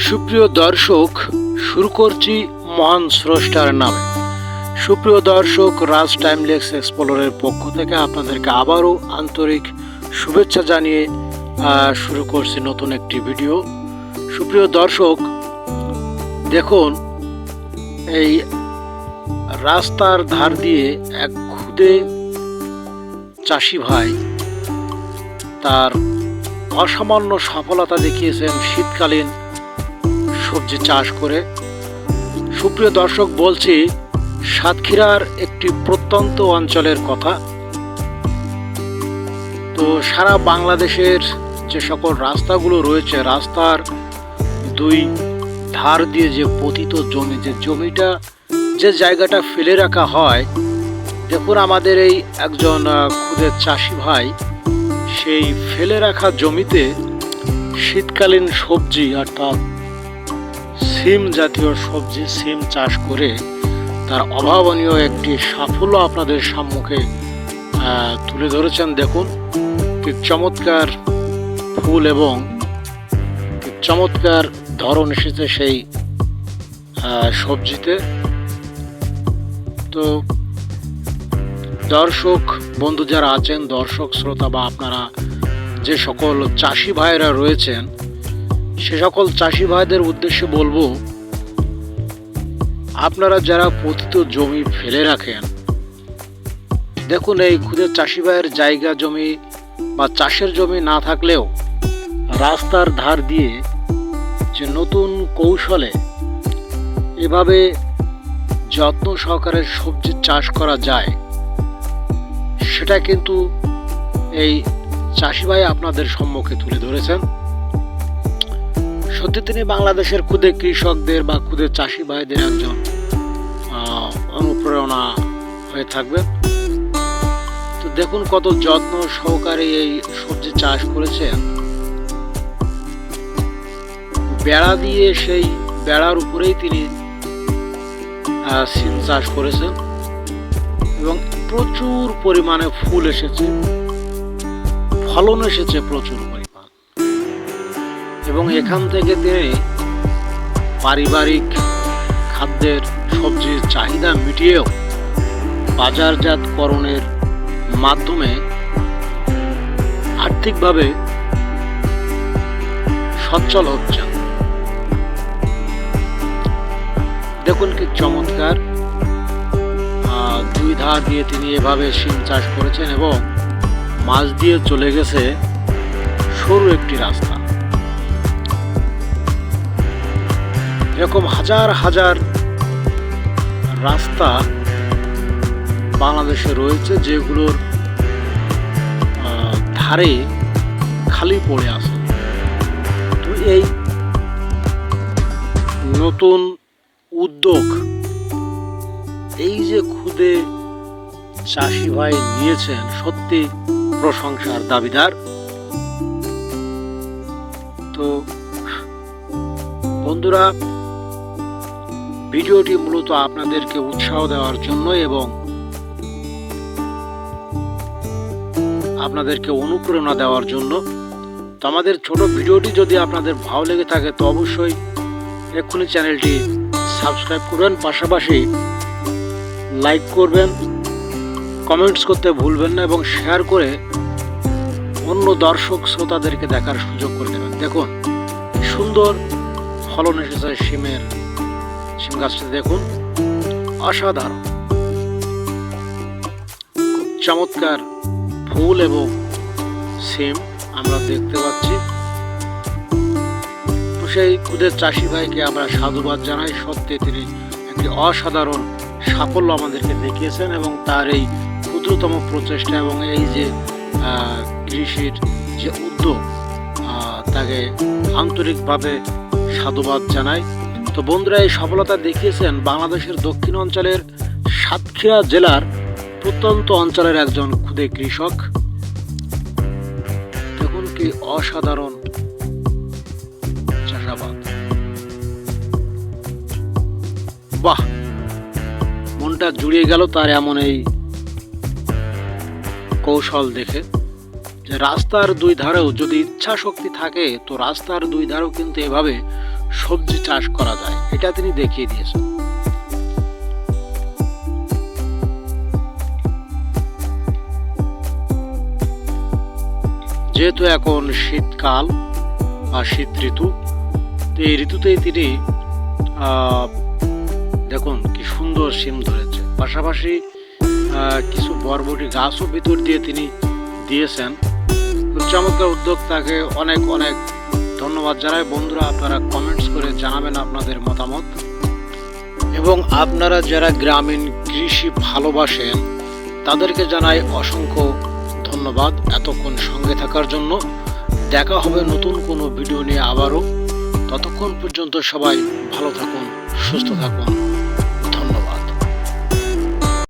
সুপ্রিয় দর্শক, শুরু করছি মহান স্রষ্টার নামে। সুপ্রিয় দর্শক, রাজ টাইমলেস এক্সপ্লোরের পক্ষ থেকে আপনাদেরকে আবারও আন্তরিক শুভেচ্ছা জানিয়ে শুরু করছি নতুন একটি ভিডিও। সুপ্রিয় দর্শক, দেখুন এই রাস্তার ধার দিয়ে এক ক্ষুদে চাষি ভাই তার অসামান্য সফলতা দেখিয়েছেন শীতকালীন সবজি চাষ করে। সুপ্রিয় দর্শক, বলছি সাতক্ষীরার একটি প্রত্যন্ত অঞ্চলের কথা। তো সারা বাংলাদেশের যে সকল রাস্তাগুলো রয়েছে, রাস্তার দুই ধার দিয়ে যে পতিত জমি, যে জমিটা, যে জায়গাটা ফেলে রাখা হয়, দেখুন আমাদের এই একজন ক্ষুদে চাষি ভাই সেই ফেলে রাখা জমিতে শীতকালীন সবজি অর্থাৎ সিম জাতীয় সবজি, সিম চাষ করে তার অভাবনীয় একটি সাফল্য আপনাদের সম্মুখে তুলে ধরেছেন। দেখুন কি চমৎকার ফুল এবং কি চমৎকার ধরন এসেছে সেই সবজিতে। তো দর্শক বন্ধু যারা আছেন, দর্শক শ্রোতা বা আপনারা যে সকল চাষি ভাইরা রয়েছেন, সে সকল চাষি ভাইদের উদ্দেশ্যে বলবো, আপনারা যারা পতিত জমি ফেলে রাখেন, দেখুন এই ক্ষুদে চাষি ভাইয়ের জায়গা জমি বা চাষের জমি না থাকলেও রাস্তার ধার দিয়ে যে নতুন কৌশলে এভাবে যত্ন সহকারে সবজি চাষ করা যায়, সেটা কিন্তু এই চাষি ভাই আপনাদের সম্মুখে তুলে ধরেছেন। সত্যি তিনি বাংলাদেশের ক্ষুদে কৃষকদের বা ক্ষুদে চাষি ভাইদের একজন অনুপ্রেরণা হয়ে থাকবেন। তো দেখুন কত যত্ন সহকারে এই সবজি চাষ করেছেন। বেড়া দিয়ে সেই বেড়ার উপরেই তিনি সিম চাষ করেছেন এবং প্রচুর পরিমাণে ফুল এসেছে, ফলন এসেছে প্রচুর পরিমাণ। এবং এখান থেকে তিনি পারিবারিক খাদ্যের সবজির চাহিদা মিটিয়েও বাজারজাতকরণের মাধ্যমে আর্থিকভাবে সচ্ছল হচ্ছেন। দেখুন কি চমৎকার দুই ধার দিয়ে তিনি এভাবে সিম চাষ করেছেন এবং মাছ দিয়ে চলে গেছে সরু একটি রাস্তা। এরকম হাজার হাজার রাস্তা বাংলাদেশে রয়েছে যেগুলোর ধারে খালি পড়ে আছে। তো এই নতুন উদ্যোগ এই যে ক্ষুদে চাষি ভাই নিয়েছেন, সত্যি প্রশংসার দাবিদার। তো বন্ধুরা, ভিডিওটি মূলত আপনাদেরকে উৎসাহ দেওয়ার জন্য এবং আপনাদেরকে অনুপ্রেরণা দেওয়ার জন্য। তো আমাদের ছোট ভিডিওটি যদি আপনাদের ভালো লেগে থাকে তো অবশ্যই এক্ষুনি চ্যানেলটি সাবস্ক্রাইব করবেন, পাশাপাশি লাইক করবেন, কমেন্টস করতে ভুলবেন না এবং শেয়ার করে অন্য দর্শক শ্রোতাদেরকে দেখার সুযোগ করে দেবেন। দেখুন সুন্দর ফলন এসেছে সিম গাছটা, দেখুন অসাধারণ, খুব চমৎকার ফুল এবং সিম আমরা দেখতে পাচ্ছি। তো সেই ক্ষুদে চাষি ভাইকে আমরা সাধুবাদ জানাই। সত্যি তিনি একটি অসাধারণ সাফল্য আমাদেরকে দেখিয়েছেন এবং তার এই ক্ষুদ্রতম প্রচেষ্টা এবং এই যে কৃষির যে উদ্যোগ, তাকে আন্তরিকভাবে সাধুবাদ জানাই। তো বন্ধুরা, এই সফলতা দেখিয়েছেন বাংলাদেশের দক্ষিণ অঞ্চলের সাতক্ষীরা জেলার প্রত্যন্ত অঞ্চলের একজন ক্ষুদে কৃষক। দেখুন কি অসাধারণ চাষাবাদ। বাহ, মনটা জুড়িয়ে গেল তার এমন এই কৌশল দেখে, যে রাস্তার দুই ধারেও যদি ইচ্ছা শক্তি থাকে তো রাস্তার দুই ধারেও কিন্তু এভাবে সবজি চাষ করা যায়, এটা তিনি দেখিয়ে দিয়েছেন। যেহেতু এখন শীতকাল বা শীত ঋতু, তো এই ঋতুতেই তিনি দেখুন কি সুন্দর সিম ধরেছে। পাশাপাশি কিছু বরবটি গাছও ভিতর দিয়ে তিনি দিয়েছেন। চমৎকার উদ্যোগ, তাকে অনেক অনেক ধন্যবাদ জানাই। বন্ধুরা, আপনারা কমেন্টস করে জানাবেন আপনাদের মতামত, এবং আপনারা যারা গ্রামীণ কৃষি ভালোবাসেন তাদেরকে জানাই অসংখ্য ধন্যবাদ এতক্ষণ সঙ্গে থাকার জন্য। দেখা হবে নতুন কোনো ভিডিও নিয়ে আবারও। ততক্ষণ পর্যন্ত সবাই ভালো থাকুন, সুস্থ থাকুন।